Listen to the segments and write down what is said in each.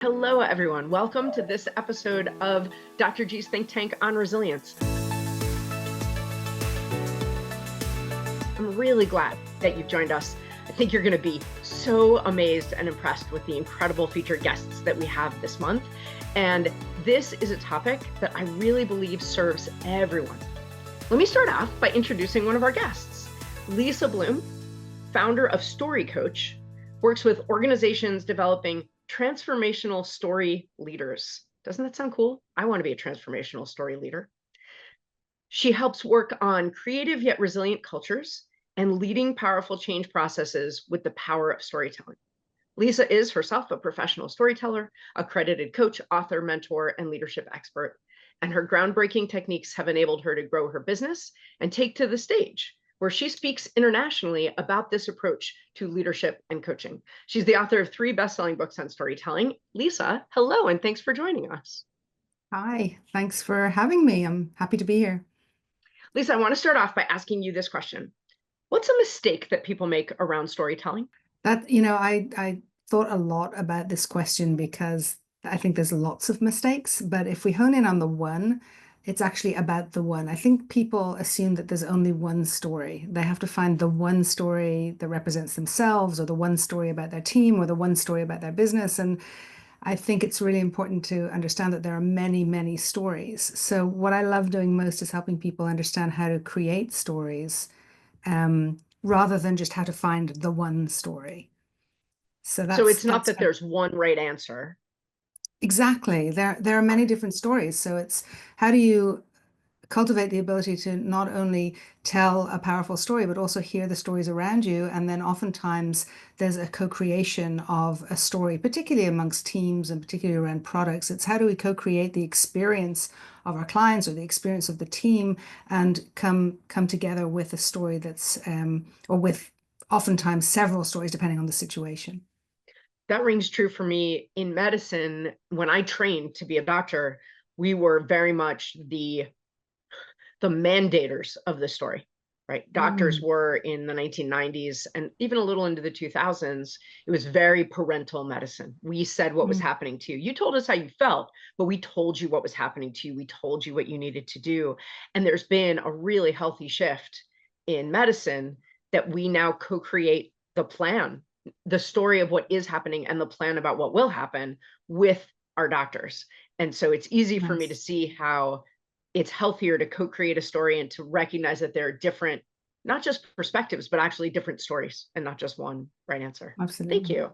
Hello, everyone. Welcome to this episode of Dr. G's Think Tank on Resilience. I'm really glad that you've joined us. I think you're going to be so amazed and impressed with the incredible featured guests that we have this month. And this is a topic that I really believe serves everyone. Let me start off by introducing one of our guests. Lisa Bloom, founder of Story Coach, works with organizations developing transformational story leaders. Doesn't that sound cool? I want to be a transformational story leader. She helps work on creative yet resilient cultures and leading powerful change processes with the power of storytelling. Lisa is herself a professional storyteller, accredited coach, author, mentor, and leadership expert. And her groundbreaking techniques have enabled her to grow her business and take to the stage, where she speaks internationally about this approach to leadership and coaching. She's the author of 3 best-selling books on storytelling. Lisa, hello, and thanks for joining us. Hi, thanks for having me. I'm happy to be here. Lisa, I want to start off by asking you this question. What's a mistake that people make around storytelling? I thought a lot about this question because I think there's lots of mistakes, but if we hone in on the one, it's actually about the one. I think people assume that there's only one story. They have to find the one story that represents themselves, or the one story about their team, or the one story about their business. And I think it's really important to understand that there are many, many stories. So what I love doing most is helping people understand how to create stories, rather than just how to find the one story. So So it's not that's that there's one right answer. exactly. There are many different stories. So it's how do you cultivate the ability to not only tell a powerful story, but also hear the stories around you. And then oftentimes there's a co-creation of a story, particularly amongst teams and particularly around products. It's how do we co-create the experience of our clients or the experience of the team and come together with a story that's, or with oftentimes several stories, depending on the situation. That rings true for me in medicine. When I trained to be a doctor, we were very much the mandators of the story, right? Doctors Mm, were in the 1990s and even a little into the 2000s. It was very parental medicine. We said what was mm, happening to you. You told us how you felt, but we told you what was happening to you. We told you what you needed to do. And there's been a really healthy shift in medicine that we now co-create the plan, the story of what is happening and the plan about what will happen with our doctors. And so it's easy for me to nice. see how it's healthier to co-create a story and to recognize that there are different, not just perspectives, but actually different stories and not just one right answer. Thank Absolutely. you.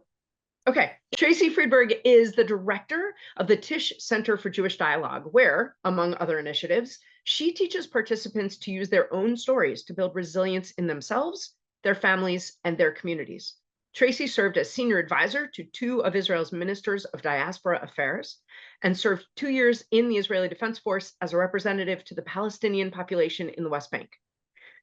Okay, Tracy Friedberg is the director of the Tisch Center for Jewish Dialogue, where, among other initiatives, she teaches participants to use their own stories to build resilience in themselves, their families, and their communities. Tracy served as senior advisor to 2 of Israel's ministers of diaspora affairs and served 2 years in the Israeli Defense Force as a representative to the Palestinian population in the West Bank.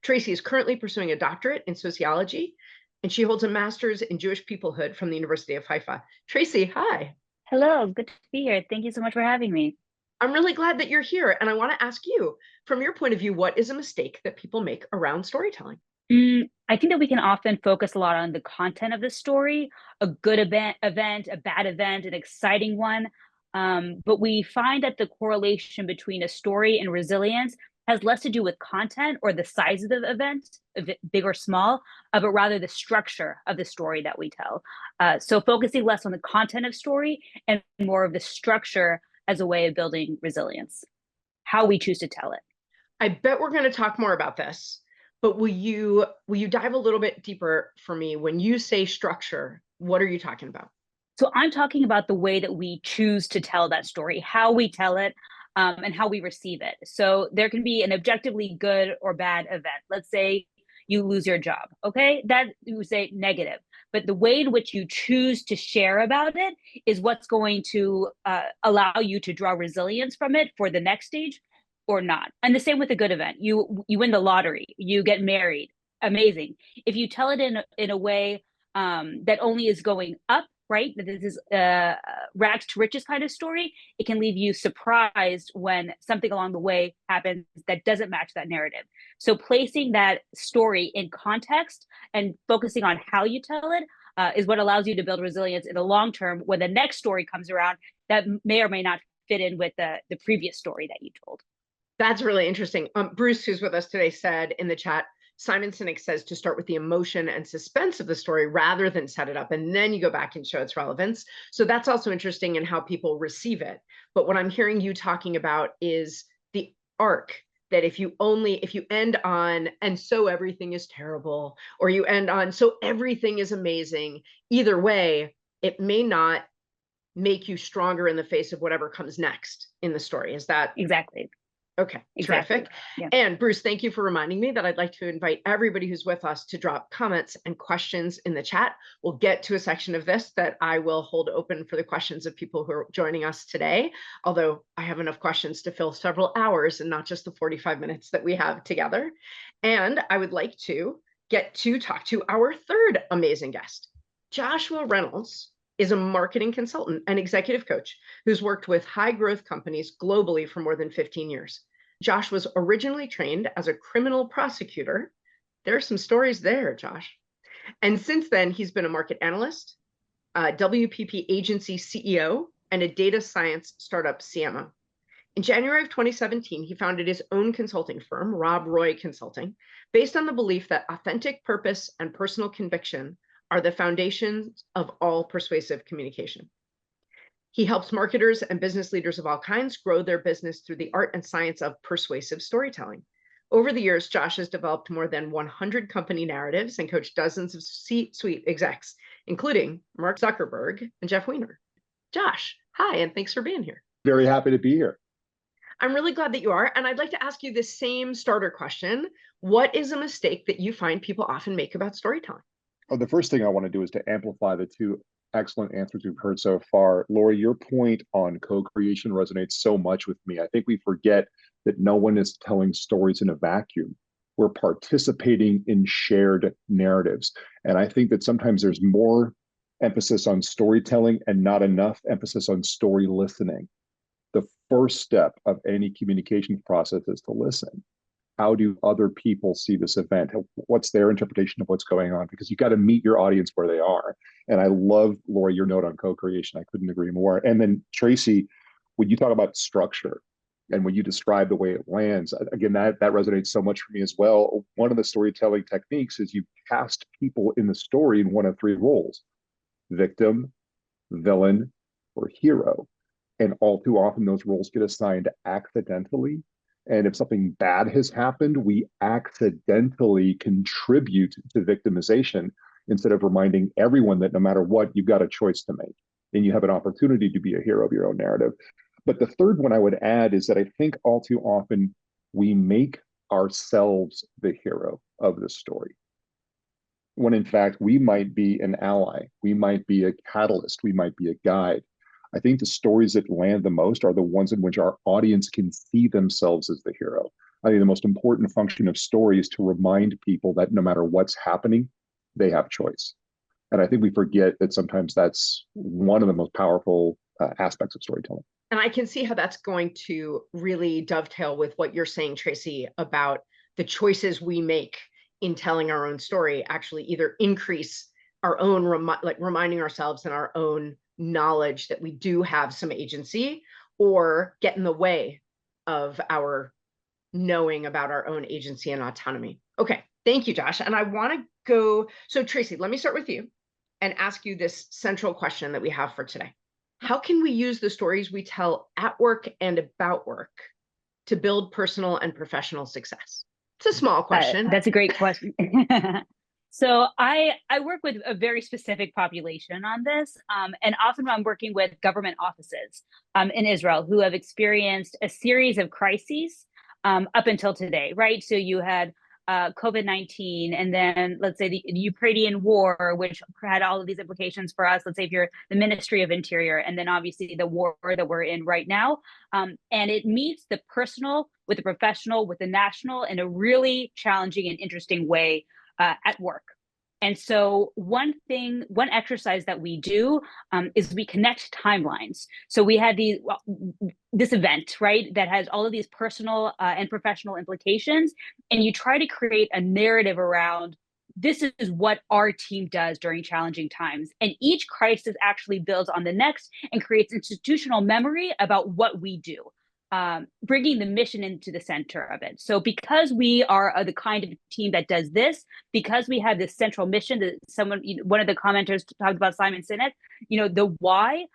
Tracy is currently pursuing a doctorate in sociology, and she holds a master's in Jewish peoplehood from the University of Haifa. Tracy, hi. Hello, good to be here. Thank you so much for having me. I'm really glad that you're here, and I want to ask you, from your point of view, what is a mistake that people make around storytelling? I think that we can often focus a lot on the content of the story, a good event, a bad event, an exciting one. But we find that the correlation between a story and resilience has less to do with content or the size of the event, big or small, but rather the structure of the story that we tell. So focusing less on the content of story and more of the structure as a way of building resilience, how we choose to tell it. I bet we're going to talk more about this, but will you dive a little bit deeper for me? When you say structure, what are you talking about? So I'm talking about the way that we choose to tell that story, how we tell it, and how we receive it. So there can be an objectively good or bad event. Let's say you lose your job. Okay, that you would say negative. But the way in which you choose to share about it is what's going to allow you to draw resilience from it for the next stage or not. And the same with a good event. You win the lottery, you get married, amazing. If you tell it in a way that only is going up, right? That this is a rags to riches kind of story. It can leave you surprised when something along the way happens that doesn't match that narrative. So placing that story in context and focusing on how you tell it is what allows you to build resilience in the long term when the next story comes around that may or may not fit in with the previous story that you told. That's really interesting. Bruce, who's with us today, said in the chat, Simon Sinek says to start with the emotion and suspense of the story rather than set it up, and then you go back and show its relevance. So that's also interesting in how people receive it. But what I'm hearing you talking about is the arc, that if you end on, and so everything is terrible, or you end on, so everything is amazing, either way, it may not make you stronger in the face of whatever comes next in the story. Is that exactly? Okay, exactly. Terrific. Yeah. And Bruce, thank you for reminding me that I'd like to invite everybody who's with us to drop comments and questions in the chat. We'll get to a section of this that I will hold open for the questions of people who are joining us today, although I have enough questions to fill several hours and not just the 45 minutes that we have together. And I would like to get to talk to our third amazing guest. Joshua Reynolds is a marketing consultant and executive coach who's worked with high growth companies globally for more than 15 years. Josh was originally trained as a criminal prosecutor. There are some stories there, Josh. And since then, he's been a market analyst, a WPP agency CEO, and a data science startup CMO. In January of 2017, he founded his own consulting firm, Rob Roy Consulting, based on the belief that authentic purpose and personal conviction are the foundations of all persuasive communication. He helps marketers and business leaders of all kinds grow their business through the art and science of persuasive storytelling. Over the years, Josh has developed more than 100 company narratives and coached dozens of C-suite execs, including Mark Zuckerberg and Jeff Weiner. Josh, hi, and thanks for being here. Very happy to be here. I'm really glad that you are. And I'd like to ask you this same starter question. What is a mistake that you find people often make about storytelling? Oh, the first thing I want to do is to amplify the two excellent answers we've heard so far. Lori, your point on co-creation resonates so much with me. I think we forget that no one is telling stories in a vacuum. We're participating in shared narratives. And I think that sometimes there's more emphasis on storytelling and not enough emphasis on story listening. The first step of any communication process is to listen. How do other people see this event? What's their interpretation of what's going on? Because you got to meet your audience where they are. And I love, Lori, your note on co-creation. I couldn't agree more. And then Tracy, when you talk about structure and when you describe the way it lands, again, that resonates so much for me as well. One of the storytelling techniques is you cast people in the story in one of three roles: victim, villain, or hero. And all too often those roles get assigned accidentally. And if something bad has happened, we accidentally contribute to victimization instead of reminding everyone that no matter what, you've got a choice to make and you have an opportunity to be a hero of your own narrative. But the third one I would add is that I think all too often we make ourselves the hero of the story, when in fact we might be an ally, we might be a catalyst, we might be a guide. I think the stories that land the most are the ones in which our audience can see themselves as the hero. I think the most important function of story is to remind people that no matter what's happening, they have choice. And I think we forget that sometimes that's one of the most powerful aspects of storytelling. And I can see how that's going to really dovetail with what you're saying, Tracy, about the choices we make in telling our own story actually either increase our own, reminding ourselves and our own knowledge that we do have some agency, or get in the way of our knowing about our own agency and autonomy. Okay, thank you, Josh. And I want to go, so Tracy, let me start with you and ask you this central question that we have for today. How can we use the stories we tell at work and about work to build personal and professional success? It's a small question. That's a great question. So I work with a very specific population on this, and often I'm working with government offices in Israel who have experienced a series of crises up until today, right? So you had COVID-19, and then let's say the Ukrainian war, which had all of these implications for us. Let's say if you're the Ministry of Interior, and then obviously the war that we're in right now. And it meets the personal with the professional, with the national in a really challenging and interesting way at work. And so one exercise that we do is we connect timelines. So we had this event, right, that has all of these personal and professional implications, and you try to create a narrative around this is what our team does during challenging times. And each crisis actually builds on the next and creates institutional memory about what we do, bringing the mission into the center of it. So because we are the kind of team that does this, because we have this central mission that one of the commenters talked about, Simon Sinek, the why,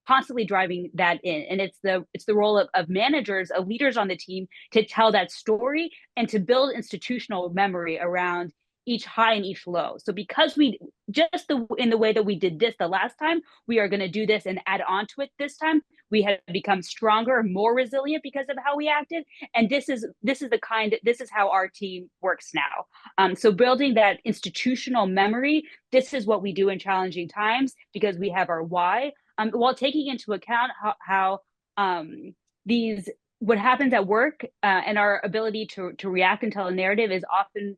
constantly driving that in. And it's the role of managers, of leaders on the team, to tell that story and to build institutional memory around each high and each low. So because in the way that we did this the last time, we are going to do this and add on to it this time. We have become stronger, more resilient because of how we acted. And this is how our team works now. So building that institutional memory, this is what we do in challenging times because we have our why, while taking into account how what happens at work and our ability to react and tell a narrative is often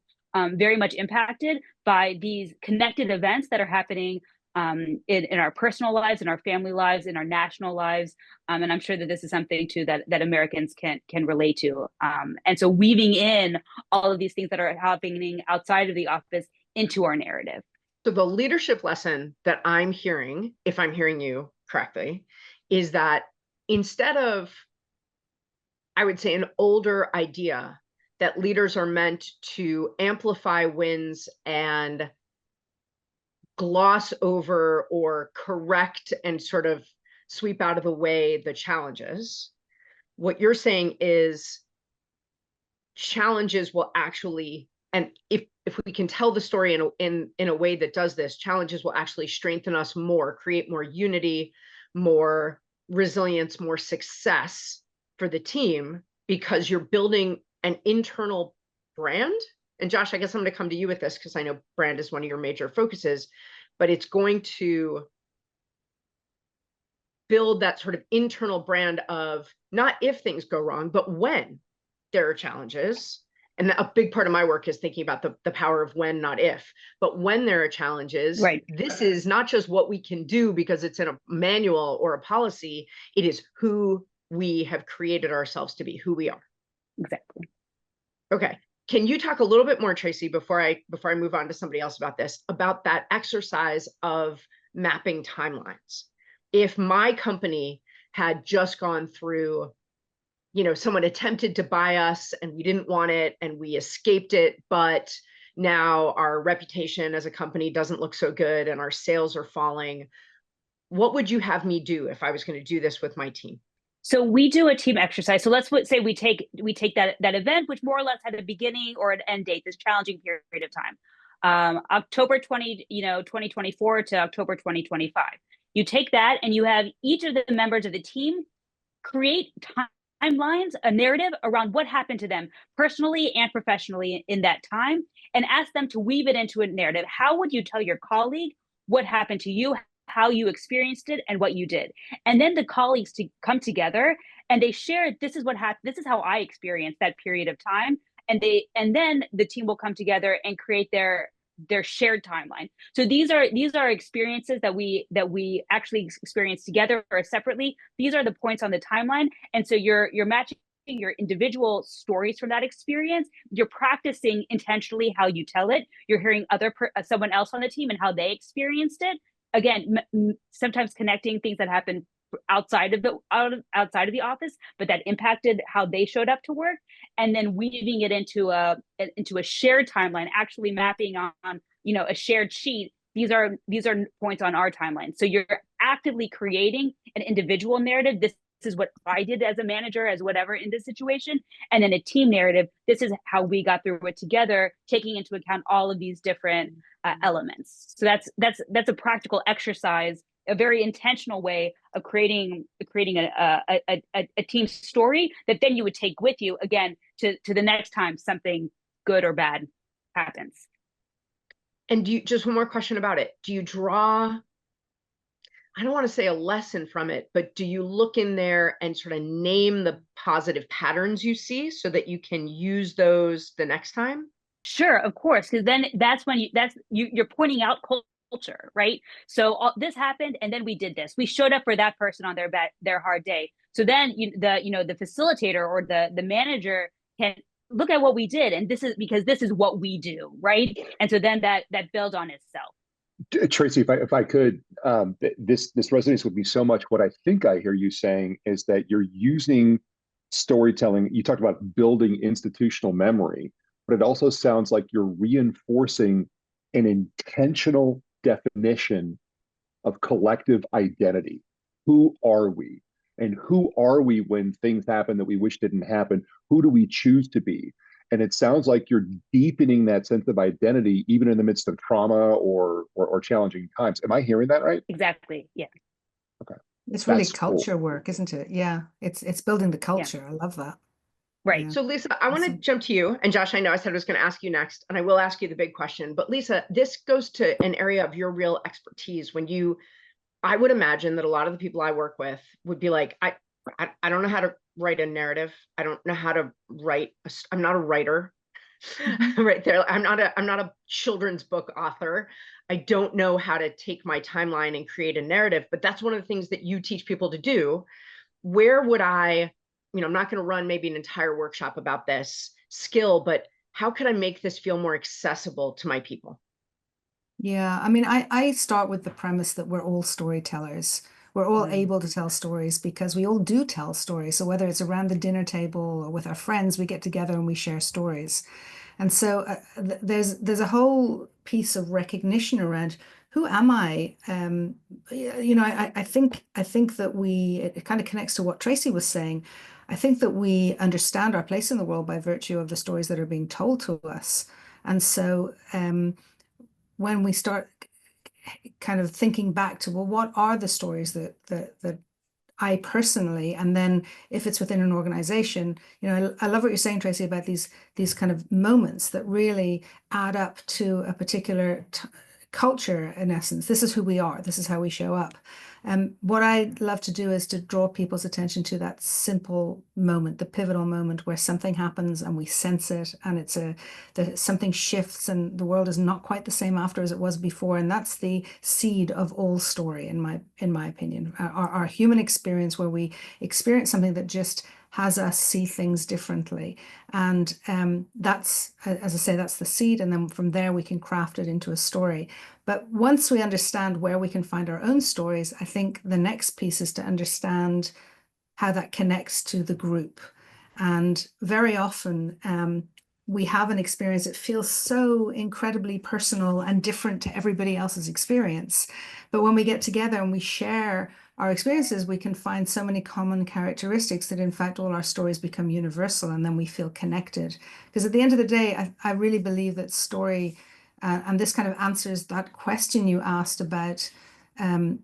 very much impacted by these connected events that are happening in our personal lives, in our family lives, in our national lives. And I'm sure that this is something too that Americans can relate to. And so weaving in all of these things that are happening outside of the office into our narrative. So the leadership lesson that I'm hearing, if I'm hearing you correctly, is that instead of, I would say, an older idea that leaders are meant to amplify wins and gloss over or correct and sort of sweep out of the way the challenges, what you're saying is challenges will actually, and if we can tell the story in a way that does this, challenges will actually strengthen us more, create more unity, more resilience, more success for the team, because you're building an internal brand. And Josh, I guess I'm going to come to you with this because I know brand is one of your major focuses, but it's going to build that sort of internal brand of not if things go wrong, but when there are challenges. And a big part of my work is thinking about the power of when, not if. But when there are challenges, right, this is not just what we can do because it's in a manual or a policy. It is who we have created ourselves to be, who we are. Exactly. Okay. Can you talk a little bit more, Tracy, before I move on to somebody else about this, about that exercise of mapping timelines? If my company had just gone through, someone attempted to buy us and we didn't want it and we escaped it, but now our reputation as a company doesn't look so good and our sales are falling, what would you have me do if I was going to do this with my team? So we do a team exercise. So let's say we take that event, which more or less had a beginning or an end date, this challenging period of time, October 2024 to October 2025. You take that and you have each of the members of the team create timelines, a narrative around what happened to them personally and professionally in that time, and ask them to weave it into a narrative. How would you tell your colleague what happened to you, how you experienced it, and what you did? And then the colleagues to come together and they share, this is what happened, this is how I experienced that period of time. And then the team will come together and create their shared timeline. So these are experiences that we actually experience together or separately. These are the points on the timeline. And so you're matching your individual stories from that experience. You're practicing intentionally how you tell it. You're hearing someone else on the team and how they experienced it. Again, sometimes connecting things that happened outside of the office, but that impacted how they showed up to work, and then weaving it into a shared timeline, actually mapping on a shared sheet. These are points on our timeline. So you're actively creating an individual narrative. This is what I did as a manager, as whatever in this situation, and then a team narrative. This is how we got through it together, taking into account all of these different elements. So that's a practical exercise, a very intentional way of creating a team story that then you would take with you again to the next time something good or bad happens. And just one more question about it. Do you draw, I don't want to say a lesson from it, but do you look in there and sort of name the positive patterns you see so that you can use those the next time? Sure, of course, because then that's when you're pointing out culture, right? So this happened, and then we did this. We showed up for that person on their hard day. So then the facilitator or the manager can look at what we did, and this is because this is what we do, right? And so then that builds on itself. Tracy, if I could, this resonates with me so much. What I think I hear you saying is that you're using storytelling. You talked about building institutional memory, but it also sounds like you're reinforcing an intentional definition of collective identity. Who are we? And who are we when things happen that we wish didn't happen? Who do we choose to be? And it sounds like you're deepening that sense of identity even in the midst of trauma or challenging times. Am I hearing that right? Exactly. Yeah. Okay. It's really That's cool. culture work, isn't it? Yeah, it's building the culture. I love that. Right. Yeah. So Lisa, I want to jump to you. And Josh, I know I said I was going to ask you next, and I will ask you the big question. But Lisa, this goes to an area of your real expertise. I would imagine that a lot of the people I work with would be like, I don't know how to write a narrative. I don't know how to write. I'm not a writer. Right there. I'm not a children's book author. I don't know how to take my timeline and create a narrative, but that's one of the things that you teach people to do. Where would I'm not going to run maybe an entire workshop about this skill, but how could I make this feel more accessible to my people? Yeah, I mean, I start with the premise that we're all storytellers. We're all able to tell stories because we all do tell stories. So whether it's around the dinner table or with our friends, we get together and we share stories. And so there's a whole piece of recognition around who am I? I think that it kind of connects to what Tracy was saying. I think that we understand our place in the world by virtue of the stories that are being told to us. And so when we start kind of thinking back to, well, what are the stories that I personally, and then if it's within an organization, I love what you're saying, Tracy, about these kind of moments that really add up to a particular culture. In essence, this is who we are. This is how we show up. And what I love to do is to draw people's attention to that simple moment, the pivotal moment where something happens and we sense it, and something shifts and the world is not quite the same after as it was before. And that's the seed of all story, in my opinion. Our human experience, where we experience something that just has us see things differently. And that's, as I say, that's the seed. And then from there, we can craft it into a story. But once we understand where we can find our own stories, I think the next piece is to understand how that connects to the group. And very often, we have an experience that feels so incredibly personal and different to everybody else's experience. But when we get together and we share our experiences, we can find so many common characteristics that in fact all our stories become universal, and then we feel connected. Because at the end of the day, I really believe that story, and this kind of answers that question you asked about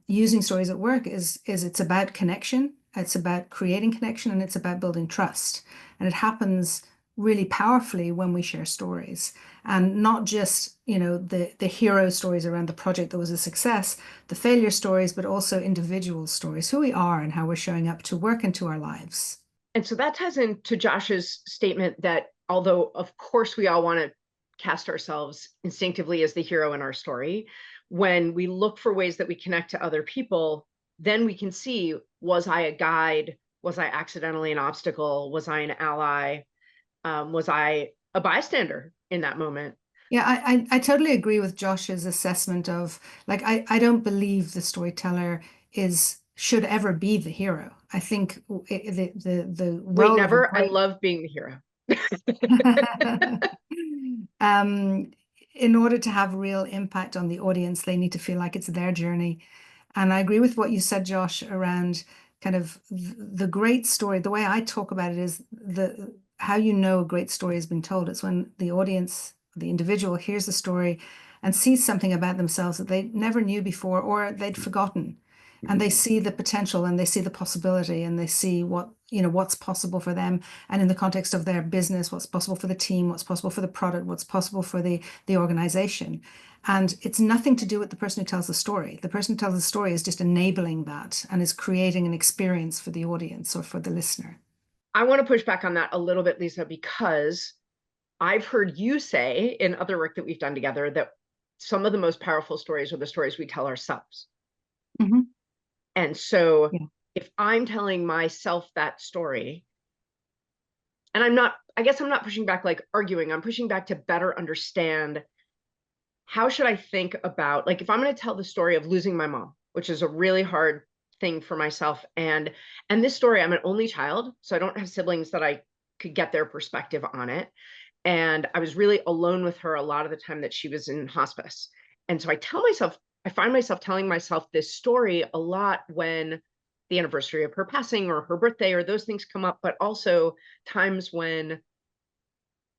using stories at work, is it's about connection, it's about creating connection, and it's about building trust. And it happens really powerfully when we share stories, and not just the hero stories around the project that was a success, the failure stories, but also individual stories, who we are and how we're showing up to work and to our lives. And so that ties into Josh's statement that although of course we all want to cast ourselves instinctively as the hero in our story, when we look for ways that we connect to other people, then we can see, was I a guide? Was I accidentally an obstacle? Was I an ally? Was I a bystander in that moment? Yeah, I totally agree with Josh's assessment of, like, I don't believe the storyteller should ever be the hero. I think the Wait, role never. of a I love being the hero. In order to have real impact on the audience, they need to feel like it's their journey. And I agree with what you said, Josh, around kind of the great story. The way I talk about it is how you know a great story has been told. It's when the audience, the individual, hears the story and sees something about themselves that they never knew before or they'd forgotten. And they see the potential and they see the possibility and they see what's possible for them. And in the context of their business, what's possible for the team, what's possible for the product, what's possible for the organization. And it's nothing to do with the person who tells the story. The person who tells the story is just enabling that and is creating an experience for the audience or for the listener. I want to push back on that a little bit, Lisa, because I've heard you say in other work that we've done together that some of the most powerful stories are the stories we tell ourselves. Mm-hmm. And so if I'm telling myself that story, And I guess I'm not pushing back like arguing, I'm pushing back to better understand how should I think about, like, if I'm going to tell the story of losing my mom, which is a really hard thing for myself. And this story, I'm an only child, so I don't have siblings that I could get their perspective on it. And I was really alone with her a lot of the time that she was in hospice. And so I find myself telling myself this story a lot when the anniversary of her passing or her birthday or those things come up, but also times when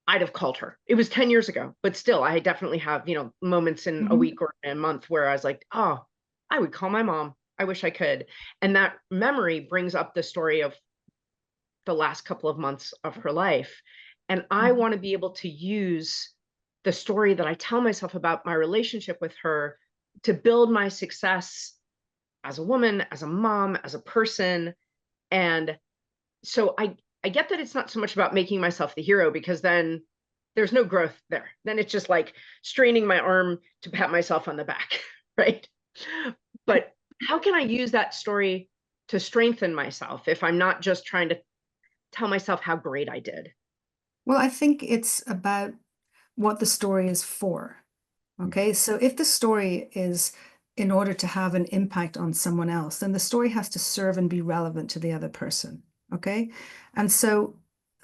I'd have called her. It was 10 years ago, but still, I definitely have, moments in a week or a month where I was like, oh, I would call my mom. I wish I could. And that memory brings up the story of the last couple of months of her life. And I want to be able to use the story that I tell myself about my relationship with her to build my success as a woman, as a mom, as a person. And so I get that it's not so much about making myself the hero, because then there's no growth there. Then it's just like straining my arm to pat myself on the back, right? But how can I use that story to strengthen myself if I'm not just trying to tell myself how great I did? Well, I think it's about what the story is for. Okay, so if the story is in order to have an impact on someone else, then the story has to serve and be relevant to the other person. Okay, and so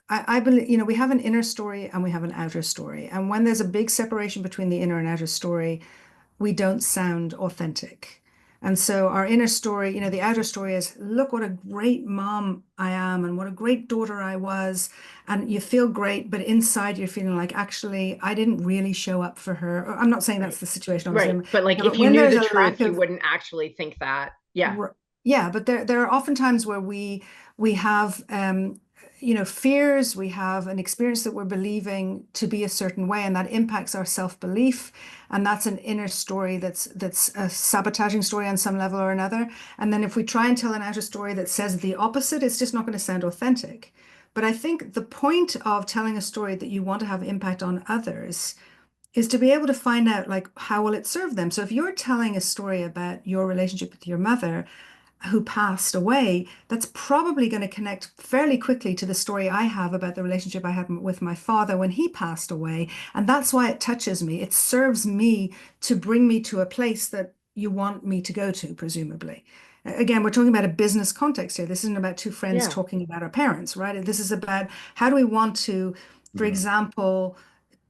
I believe, we have an inner story and we have an outer story. And when there's a big separation between the inner and outer story, we don't sound authentic. And so our inner story, the outer story is, look what a great mom I am and what a great daughter I was. And you feel great, but inside you're feeling like, actually, I didn't really show up for her. I'm not saying that's the situation, obviously. Right. But like, Yeah, if but you when knew there's the a lack truth, you of wouldn't actually think that. Yeah. Yeah, but there are often times where we have fears, we have an experience that we're believing to be a certain way, and that impacts our self-belief. And that's an inner story that's a sabotaging story on some level or another. And then if we try and tell an outer story that says the opposite, it's just not going to sound authentic. But I think the point of telling a story that you want to have impact on others is to be able to find out, like, how will it serve them. So if you're telling a story about your relationship with your mother who passed away, that's probably going to connect fairly quickly to the story I have about the relationship I had with my father when he passed away. And that's why it touches me. It serves me to bring me to a place that you want me to go to, presumably. Again, we're talking about a business context here. This isn't about two friends Yeah. talking about our parents, right? This is about how do we want to, for example,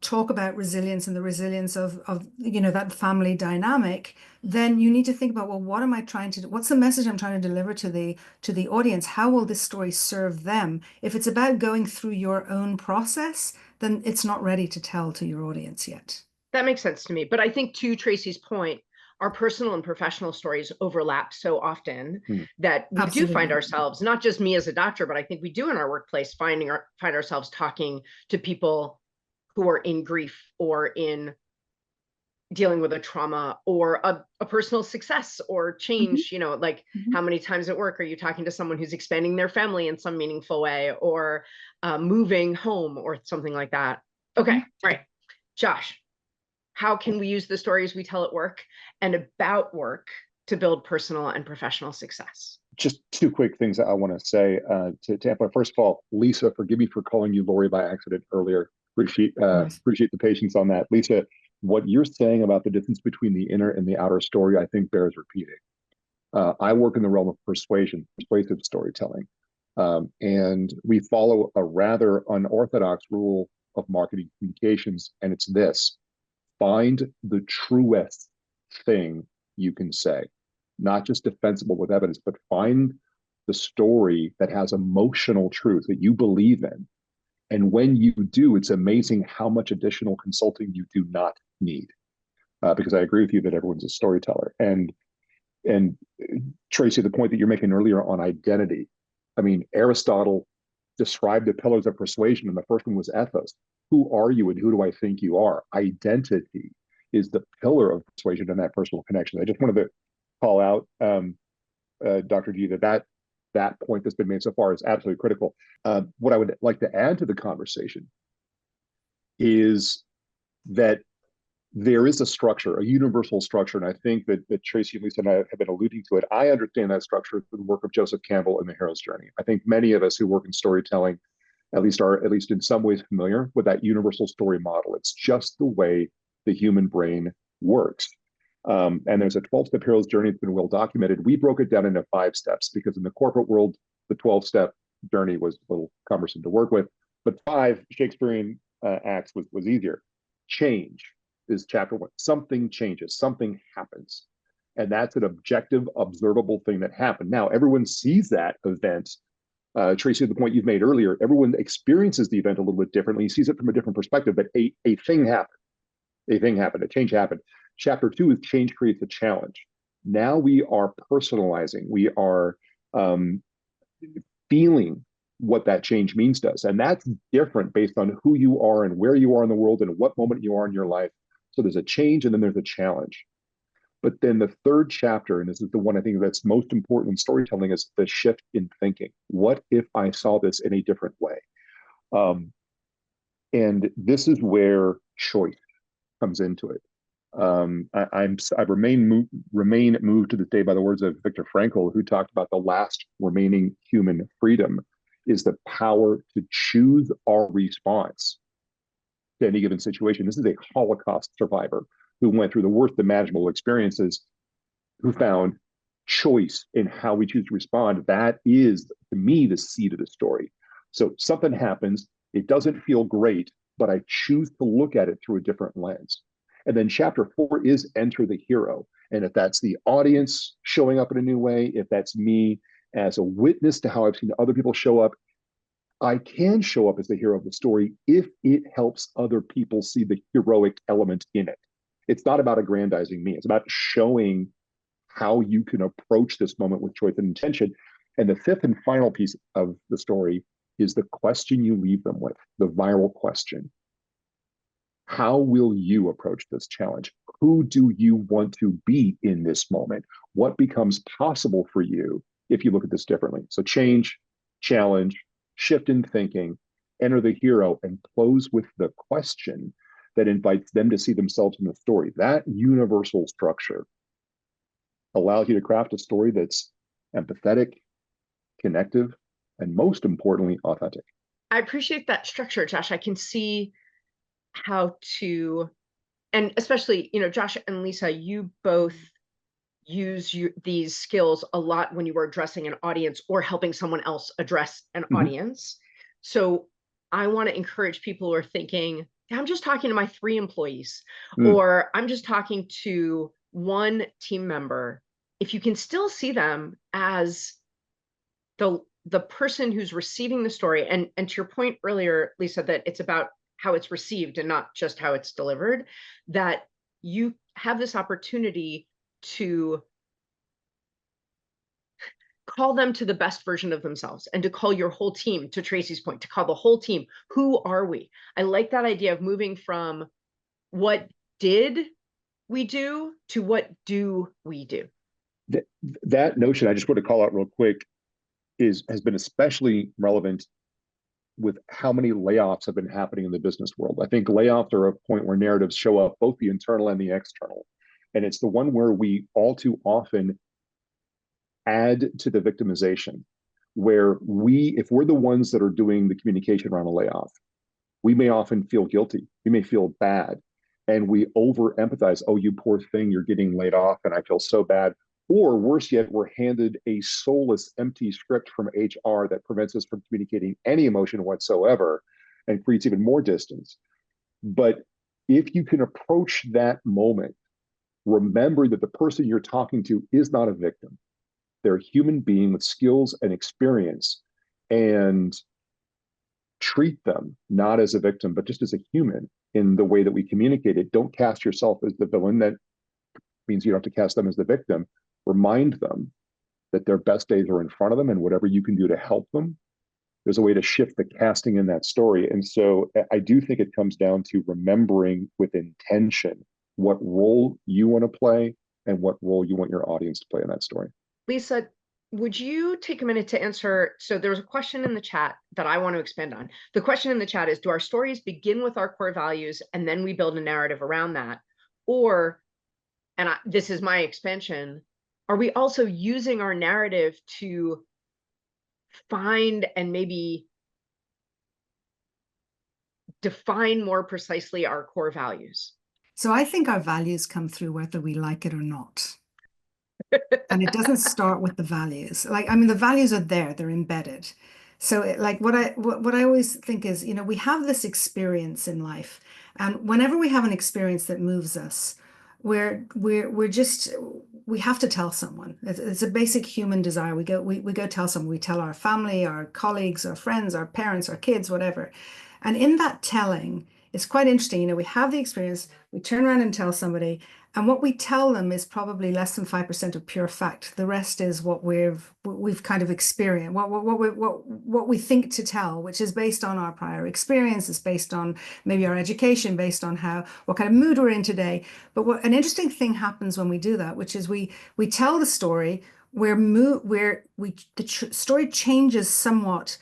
talk about resilience and the resilience of that family dynamic. Then you need to think about, well, what am I trying to do? What's the message I'm trying to deliver to the audience? How will this story serve them? If it's about going through your own process, then it's not ready to tell to your audience yet. That makes sense to me. But I think, to Tracy's point, our personal and professional stories overlap so often that we do find Absolutely. ourselves, not just me as a doctor, but I think we do in our workplace, find ourselves talking to people who are in grief or in dealing with a trauma or a personal success or change. Like, how many times at work are you talking to someone who's expanding their family in some meaningful way, or moving home or something like that? Okay, right. Josh, how can we use the stories we tell at work and about work to build personal and professional success? Just two quick things that I want to say to amplify. First of all, Lisa, forgive me for calling you Lori by accident earlier. Appreciate the patience on that. Lisa, what you're saying about the difference between the inner and the outer story, I think bears repeating. I work in the realm of persuasion, persuasive storytelling, and we follow a rather unorthodox rule of marketing communications, and it's this: find the truest thing you can say, not just defensible with evidence, but find the story that has emotional truth that you believe in. And when you do, it's amazing how much additional consulting you do not need. Because I agree with you that everyone's a storyteller. And Tracy, the point that you're making earlier on identity, I mean, Aristotle described the pillars of persuasion, and the first one was ethos. Who are you and who do I think you are? Identity is the pillar of persuasion and that personal connection. I just wanted to call out, Dr. G, that point that's been made so far is absolutely critical. What I would like to add to the conversation is that there is a structure, a universal structure, and I think that Tracy, Lisa, and I have been alluding to it. I understand that structure through the work of Joseph Campbell in The Hero's Journey. I think many of us who work in storytelling at least in some ways familiar with that universal story model. It's just the way the human brain works. And there's a 12-step hero's journey that's been well documented. We broke it down into 5 steps because in the corporate world, the 12-step journey was a little cumbersome to work with. But 5 Shakespearean acts was easier. Change is chapter 1. Something changes, something happens. And that's an objective, observable thing that happened. Now, everyone sees that event. Tracy, the point you've made earlier, everyone experiences the event a little bit differently, sees it from a different perspective, but a thing happened. A thing happened, a change happened. Chapter 2 is change creates a challenge. Now we are personalizing. We are feeling what that change means to us. And that's different based on who you are and where you are in the world and what moment you are in your life. So there's a change and then there's a challenge. But then the 3rd chapter, and this is the one I think that's most important in storytelling, is the shift in thinking. What if I saw this in a different way? And this is where choice comes into it. I remain moved to this day by the words of Viktor Frankl, who talked about the last remaining human freedom is the power to choose our response to any given situation. This is a Holocaust survivor who went through the worst imaginable experiences, who found choice in how we choose to respond. That is, to me, the seed of the story. So something happens, it doesn't feel great, but I choose to look at it through a different lens. And then chapter 4 is enter the hero. And if that's the audience showing up in a new way, if that's me as a witness to how I've seen other people show up, I can show up as the hero of the story if it helps other people see the heroic element in it. It's not about aggrandizing me. It's about showing how you can approach this moment with choice and intention. And the 5th and final piece of the story is the question you leave them with, the viral question. How will you approach this challenge? Who do you want to be in this moment? What becomes possible for you if you look at this differently? So change, challenge, shift in thinking, enter the hero, and close with the question that invites them to see themselves in the story. That universal structure allows you to craft a story that's empathetic, connective, and most importantly, authentic. I appreciate that structure, Josh. I can see how to, and especially, Josh and Lisa, you both use these skills a lot when you were addressing an audience or helping someone else address an audience. So I want to encourage people who are thinking, I'm just talking to my 3 employees, or I'm just talking to 1 team member. If you can still see them as the person who's receiving the story, and to your point earlier, Lisa, that it's about how it's received and not just how it's delivered, that you have this opportunity to call them to the best version of themselves and to call your whole team, to Tracy's point, to call the whole team, who are we? I like that idea of moving from what did we do to what do we do? That notion, I just want to call out real quick, has been especially relevant with how many layoffs have been happening in the business world. I think layoffs are a point where narratives show up, both the internal and the external. And it's the one where we all too often add to the victimization, where if we're the ones that are doing the communication around a layoff, we may often feel guilty. We may feel bad. And we over empathize. Oh, you poor thing, you're getting laid off and I feel so bad. Or worse yet, we're handed a soulless, empty script from HR that prevents us from communicating any emotion whatsoever and creates even more distance. But if you can approach that moment, remember that the person you're talking to is not a victim. They're a human being with skills and experience, and treat them not as a victim, but just as a human in the way that we communicate it. Don't cast yourself as the villain. That means you don't have to cast them as the victim. Remind them that their best days are in front of them, and whatever you can do to help them, there's a way to shift the casting in that story. And so I do think it comes down to remembering with intention what role you want to play and what role you want your audience to play in that story. Lisa, would you take a minute to answer? So there's a question in the chat that I want to expand on. The question in the chat is, do our stories begin with our core values and then we build a narrative around that? Or, and this is my expansion, are we also using our narrative to find and maybe define more precisely our core values? So I think our values come through whether we like it or not. And it doesn't start with the values. Like, I mean, the values are there, they're embedded. So like what I always think is, you know, we have this experience in life. And whenever we have an experience that moves us, we're just we have to tell someone. It's a basic human desire. We go tell someone, we tell our family, our colleagues, our friends, our parents, our kids, whatever. And in that telling, it's quite interesting. You know, we have the experience, we turn around and tell somebody, and what we tell them is probably less than 5% of pure fact. The rest is what we've kind of experienced, what we think to tell, which is based on our prior experience, it's based on maybe our education, based on what kind of mood we're in today. But what an interesting thing happens when we do that, which is we tell the story the story changes somewhat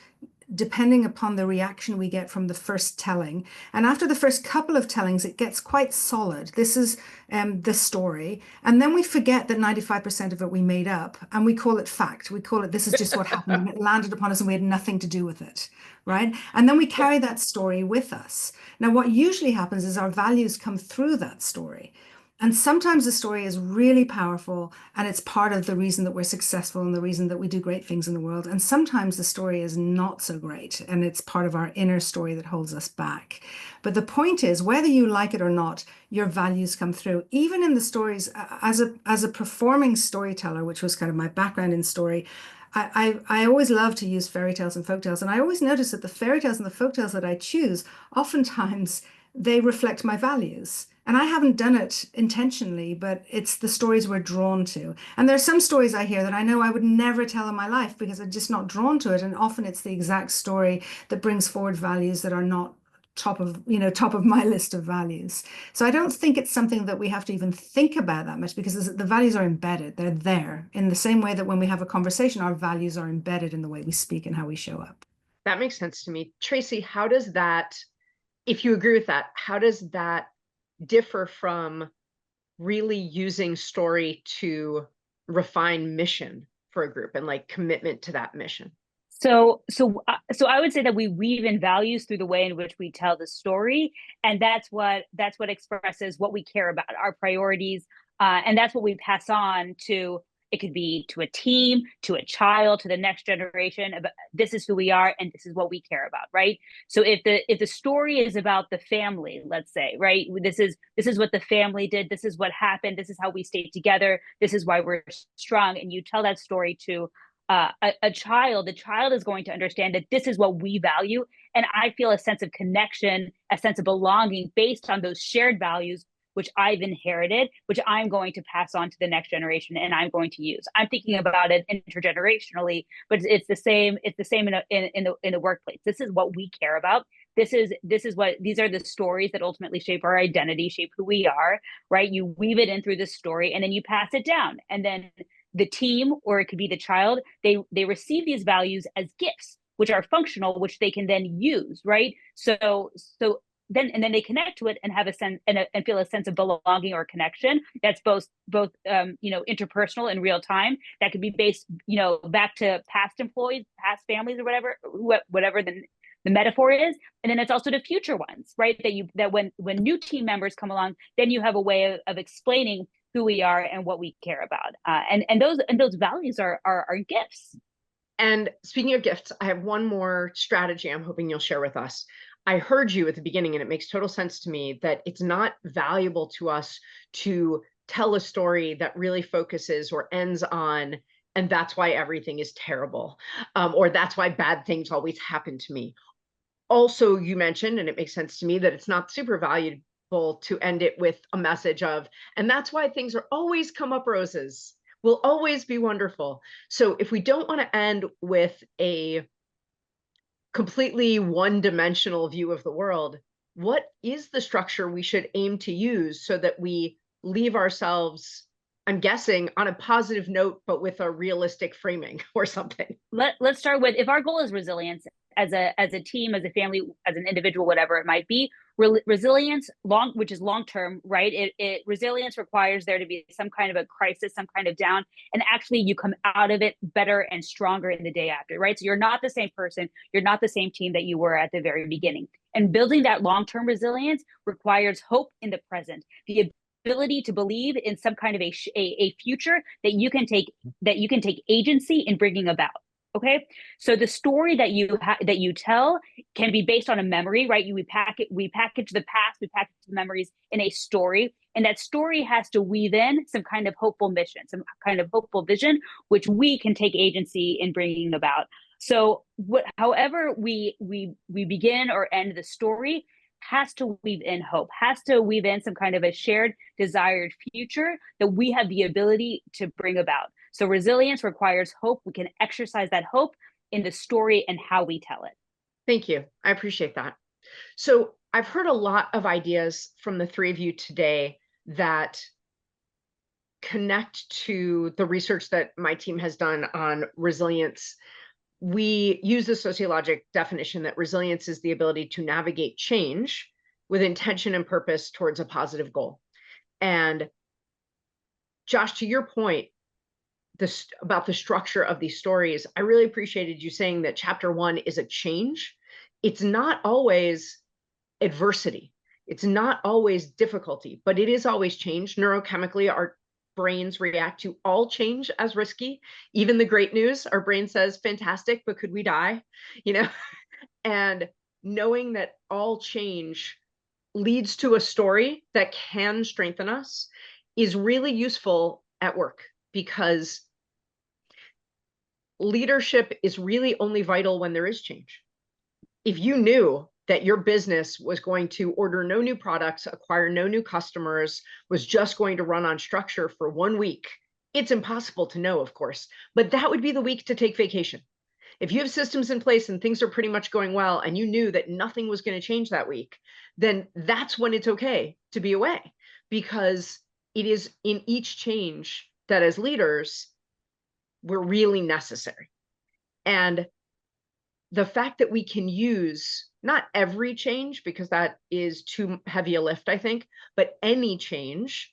depending upon the reaction we get from the first telling. And after the first couple of tellings, it gets quite solid. This is the story. And then we forget that 95% of it we made up and we call it fact. We call it, this is just what happened and it landed upon us and we had nothing to do with it, right? And then we carry that story with us. Now, what usually happens is our values come through that story. And sometimes the story is really powerful and it's part of the reason that we're successful and the reason that we do great things in the world. And sometimes the story is not so great and it's part of our inner story that holds us back. But the point is, whether you like it or not, your values come through. Even in the stories, as a performing storyteller, which was kind of my background in story, I always love to use fairy tales and folk tales. And I always notice that the fairy tales and the folk tales that I choose, oftentimes they reflect my values. And I haven't done it intentionally, but it's the stories we're drawn to. And there are some stories I hear that I know I would never tell in my life because I'm just not drawn to it. And often it's the exact story that brings forward values that are not top of my list of values. So I don't think it's something that we have to even think about that much because the values are embedded. They're there in the same way that when we have a conversation, our values are embedded in the way we speak and how we show up. That makes sense to me. Tracy, how does that, if you agree with that, how does that differ from really using story to refine mission for a group and like commitment to that mission? So I would say that we weave in values through the way in which we tell the story, and that's what expresses what we care about, our priorities, and that's what we pass on to. It could be to a team, to a child, to the next generation. About this is who we are, and this is what we care about, right? So if the story is about the family, let's say, right, this is what the family did, this is what happened, this is how we stayed together, this is why we're strong, and you tell that story to a child, the child is going to understand that this is what we value. And I feel a sense of connection, a sense of belonging based on those shared values, which I've inherited, which I'm going to pass on to the next generation and I'm going to use. I'm thinking about it intergenerationally, but it's the same in the workplace. This is what we care about. These are the stories that ultimately shape our identity, shape who we are, right? You weave it in through the story and then you pass it down. And then the team, or it could be the child, they receive these values as gifts, which are functional, which they can then use, right? So then they connect to it and have a sense and feel a sense of belonging or connection that's both interpersonal in real time. That could be based back to past employees, past families, or whatever the metaphor is. And then it's also to future ones, right? That when new team members come along, then you have a way of explaining who we are and what we care about. And those values are gifts. And speaking of gifts, I have one more strategy I'm hoping you'll share with us. I heard you at the beginning, and it makes total sense to me that it's not valuable to us to tell a story that really focuses or ends on, and that's why everything is terrible, or that's why bad things always happen to me. Also, you mentioned, and it makes sense to me, that it's not super valuable to end it with a message of, and that's why things are always come up roses, will always be wonderful. So if we don't want to end with a completely one-dimensional view of the world, what is the structure we should aim to use so that we leave ourselves, I'm guessing, on a positive note, but with a realistic framing or something? Let's start with, if our goal is resilience as a team, as a family, as an individual, whatever it might be, resilience, which is long-term, right? Resilience requires there to be some kind of a crisis, some kind of down, and actually you come out of it better and stronger in the day after, right? So you're not the same person, you're not the same team that you were at the very beginning. And building that long-term resilience requires hope in the present, the ability to believe in some kind of a future that you can take agency in bringing about. Okay, so the story that you tell can be based on a memory, right? We package the past, we package the memories in a story, and that story has to weave in some kind of hopeful mission, some kind of hopeful vision, which we can take agency in bringing about. So, however we begin or end the story has to weave in hope, has to weave in some kind of a shared desired future that we have the ability to bring about. So resilience requires hope. We can exercise that hope in the story and how we tell it. Thank you. I appreciate that. So I've heard a lot of ideas from the three of you today that connect to the research that my team has done on resilience. We use the sociologic definition that resilience is the ability to navigate change with intention and purpose towards a positive goal. And Josh, to your point, about the structure of these stories, I really appreciated you saying that chapter 1 is a change. It's not always adversity. It's not always difficulty, but it is always change. Neurochemically, our brains react to all change as risky. Even the great news, our brain says, fantastic, but could we die? You know, and knowing that all change leads to a story that can strengthen us is really useful at work, because leadership is really only vital when there is change. If you knew that your business was going to order no new products, acquire no new customers, was just going to run on structure for 1 week, it's impossible to know, of course, but that would be the week to take vacation. If you have systems in place and things are pretty much going well, and you knew that nothing was going to change that week, then that's when it's okay to be away, because it is in each change that as leaders, we're really necessary. And the fact that we can use not every change, because that is too heavy a lift, I think, but any change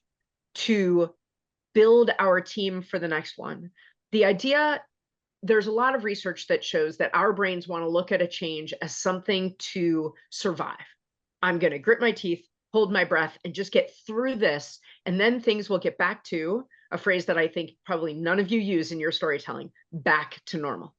to build our team for the next one. The idea, there's a lot of research that shows that our brains want to look at a change as something to survive. I'm going to grit my teeth, hold my breath, and just get through this, and then things will get back to a phrase that I think probably none of you use in your storytelling: back to normal.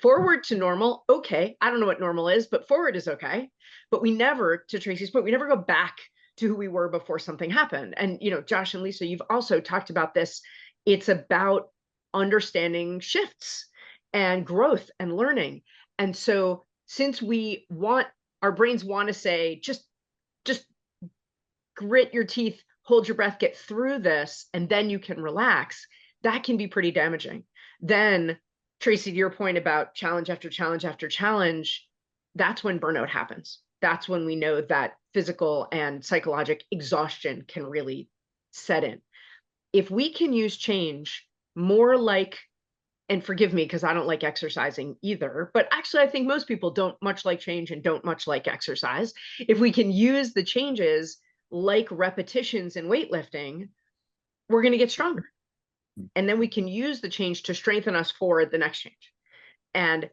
Forward to normal, okay, I don't know what normal is, but forward is okay. But we never, to Tracy's point, we never go back to who we were before something happened. And, you know, Josh and Lisa, you've also talked about this. It's about understanding shifts and growth and learning. And so since our brains want to say, just grit your teeth, hold your breath, get through this, and then you can relax, that can be pretty damaging. Then, Tracy, to your point about challenge after challenge after challenge, that's when burnout happens. That's when we know that physical and psychological exhaustion can really set in. If we can use change more like, and forgive me because I don't like exercising either, but actually I think most people don't much like change and don't much like exercise. If we can use the changes like repetitions in weightlifting, we're going to get stronger. And then we can use the change to strengthen us for the next change. And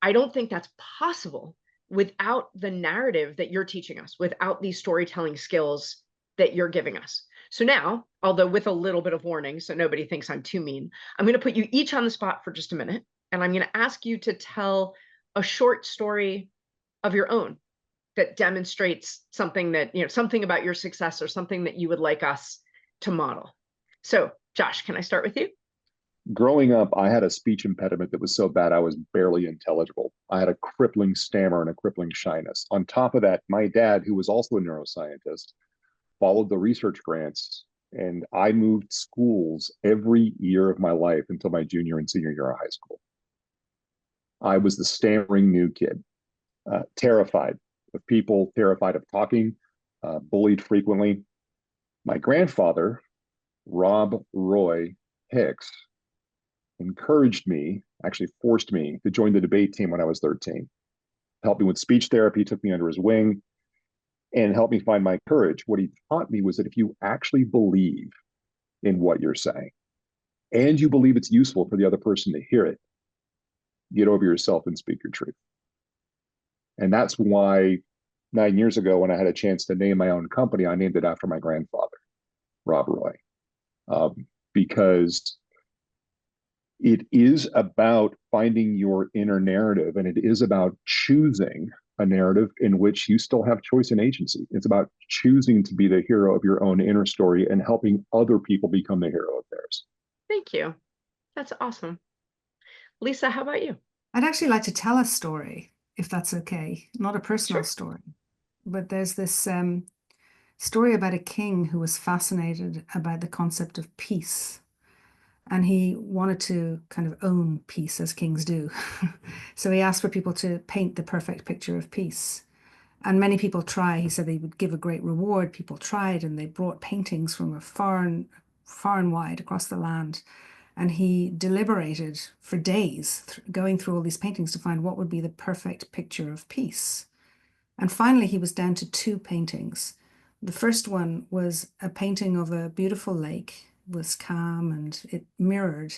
I don't think that's possible without the narrative that you're teaching us, without these storytelling skills that you're giving us. So now, although with a little bit of warning, so nobody thinks I'm too mean, I'm going to put you each on the spot for just a minute. And I'm going to ask you to tell a short story of your own that demonstrates something that, you know, something about your success or something that you would like us to model. So, Josh, can I start with you? Growing up, I had a speech impediment that was so bad I was barely intelligible. I had a crippling stammer and a crippling shyness. On top of that, my dad, who was also a neuroscientist, followed the research grants, and I moved schools every year of my life until my junior and senior year of high school. I was the stammering new kid, terrified of people, terrified of talking, bullied frequently. My grandfather, Rob Roy Hicks, encouraged me, actually forced me to join the debate team when I was 13. Helped me with speech therapy, took me under his wing, and helped me find my courage. What he taught me was that if you actually believe in what you're saying, and you believe it's useful for the other person to hear it, get over yourself and speak your truth. And that's why 9 years ago, when I had a chance to name my own company, I named it after my grandfather, Rob Roy, because it is about finding your inner narrative, and it is about choosing a narrative in which you still have choice and agency. It's about choosing to be the hero of your own inner story and helping other people become the hero of theirs. Thank you. That's awesome. Lisa, how about you? I'd actually like to tell a story, if that's okay. Not a personal Sure. story, but there's this story about a king who was fascinated about the concept of peace. And he wanted to kind of own peace, as kings do. So he asked for people to paint the perfect picture of peace. And many people try. He said they would give a great reward. People tried, and they brought paintings from far and wide across the land. And he deliberated for days, going through all these paintings to find what would be the perfect picture of peace. And finally, he was down to two paintings. The first one was a painting of a beautiful lake. It was calm, and it mirrored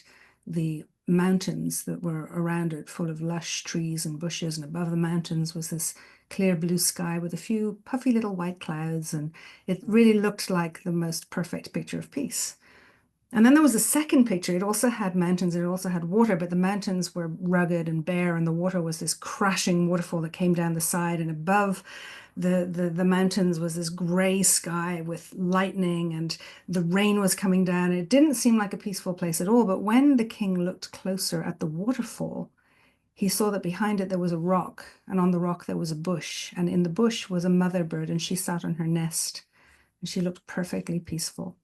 the mountains that were around it, full of lush trees and bushes. And above the mountains was this clear blue sky with a few puffy little white clouds. And it really looked like the most perfect picture of peace. And then there was a second picture. It also had mountains, it also had water, but the mountains were rugged and bare, and the water was this crashing waterfall that came down the side. And above the mountains was this gray sky with lightning, and the rain was coming down. It didn't seem like a peaceful place at all. But when the king looked closer at the waterfall, he saw that behind it there was a rock, and on the rock there was a bush, and in the bush was a mother bird, and she sat on her nest, and she looked perfectly peaceful.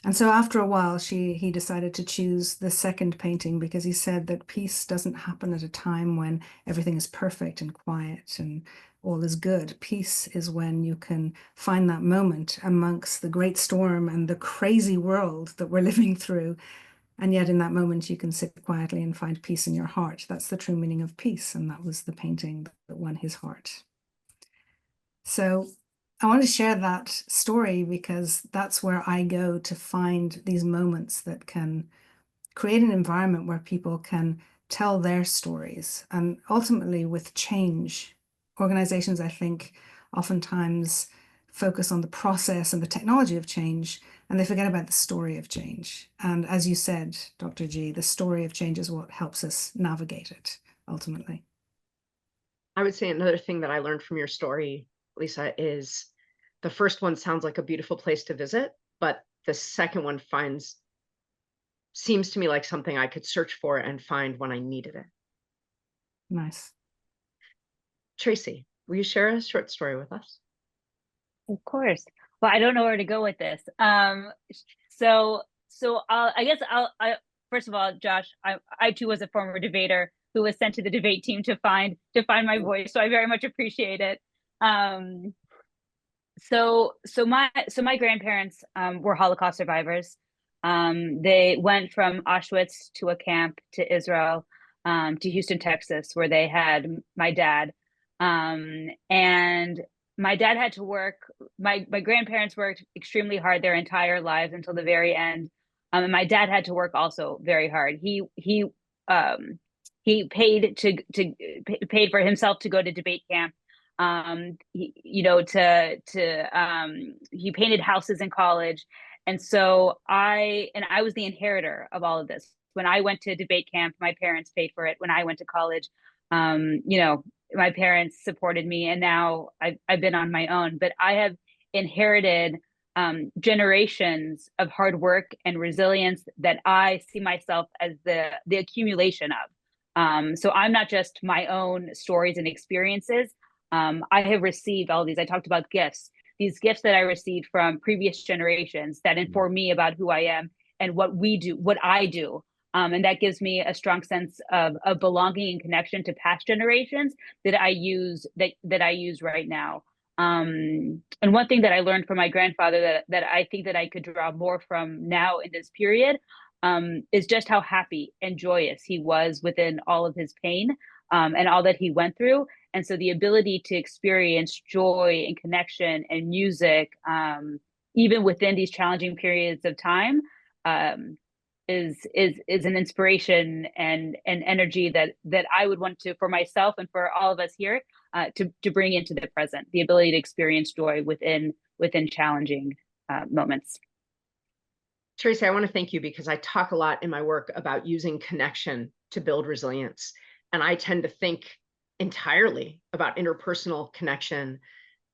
And so after a while, he decided to choose the second painting because he said that peace doesn't happen at a time when everything is perfect and quiet and all is good. Peace is when you can find that moment amongst the great storm and the crazy world that we're living through. And yet in that moment, you can sit quietly and find peace in your heart. That's the true meaning of peace. And that was the painting that won his heart. So I want to share that story because that's where I go to find these moments that can create an environment where people can tell their stories. And ultimately, with change, organizations, I think, oftentimes focus on the process and the technology of change, and they forget about the story of change. And as you said, Dr. G, the story of change is what helps us navigate it ultimately. I would say another thing that I learned from your story, Lisa, is the first one sounds like a beautiful place to visit, but the second one seems to me like something I could search for and find when I needed it. Nice. Tracy, Will you share a short story with us? of course. Well, I don't know where to go with this. I first of all, Josh, I too was a former debater who was sent to the debate team to find my voice. So I very much appreciate it. My grandparents were Holocaust survivors. They went from Auschwitz to a camp to Israel, to Houston, Texas, where they had my dad. And my dad had to work. My grandparents worked extremely hard their entire lives until the very end. And my dad had to work also very hard. He paid for himself to go to debate camp. He painted houses in college. And so I was the inheritor of all of this. When I went to debate camp, my parents paid for it. When I went to college, my parents supported me, and now I've been on my own. But I have inherited generations of hard work and resilience that I see myself as the accumulation of. So I'm not just my own stories and experiences. I have received all these. I talked about gifts. These gifts that I received from previous generations that inform me about who I am and what we do, what I do. And that gives me a strong sense of belonging and connection to past generations that I use right now. And one thing that I learned from my grandfather that I think that I could draw more from now in this period is just how happy and joyous he was within all of his pain and all that he went through. And so the ability to experience joy and connection and music, even within these challenging periods of time, is an inspiration and an energy that I would want to, for myself and for all of us here, to bring into the present, the ability to experience joy within challenging moments. Tracy, I want to thank you because I talk a lot in my work about using connection to build resilience. And I tend to think entirely about interpersonal connection.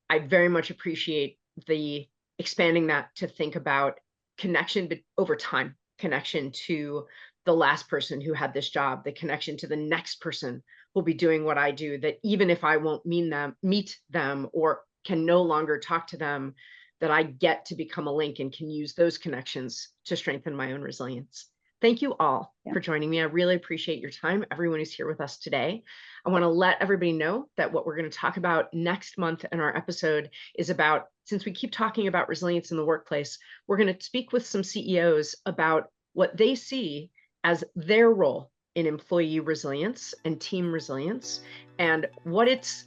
I very much appreciate the expanding that to think about connection over time, connection to the last person who had this job, the connection to the next person who'll be doing what I do, that even if I won't meet them or can no longer talk to them, that I get to become a link and can use those connections to strengthen my own resilience. Thank you all for joining me. I really appreciate your time, everyone who's here with us today. I want to let everybody know that what we're going to talk about next month in our episode is about, since we keep talking about resilience in the workplace, we're going to speak with some CEOs about what they see as their role in employee resilience and team resilience, and what it's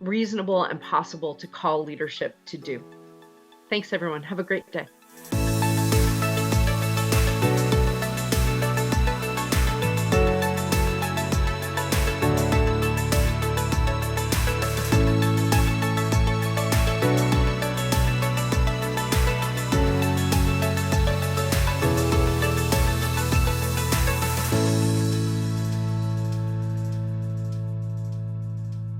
reasonable and possible to call leadership to do. Thanks, everyone. Have a great day.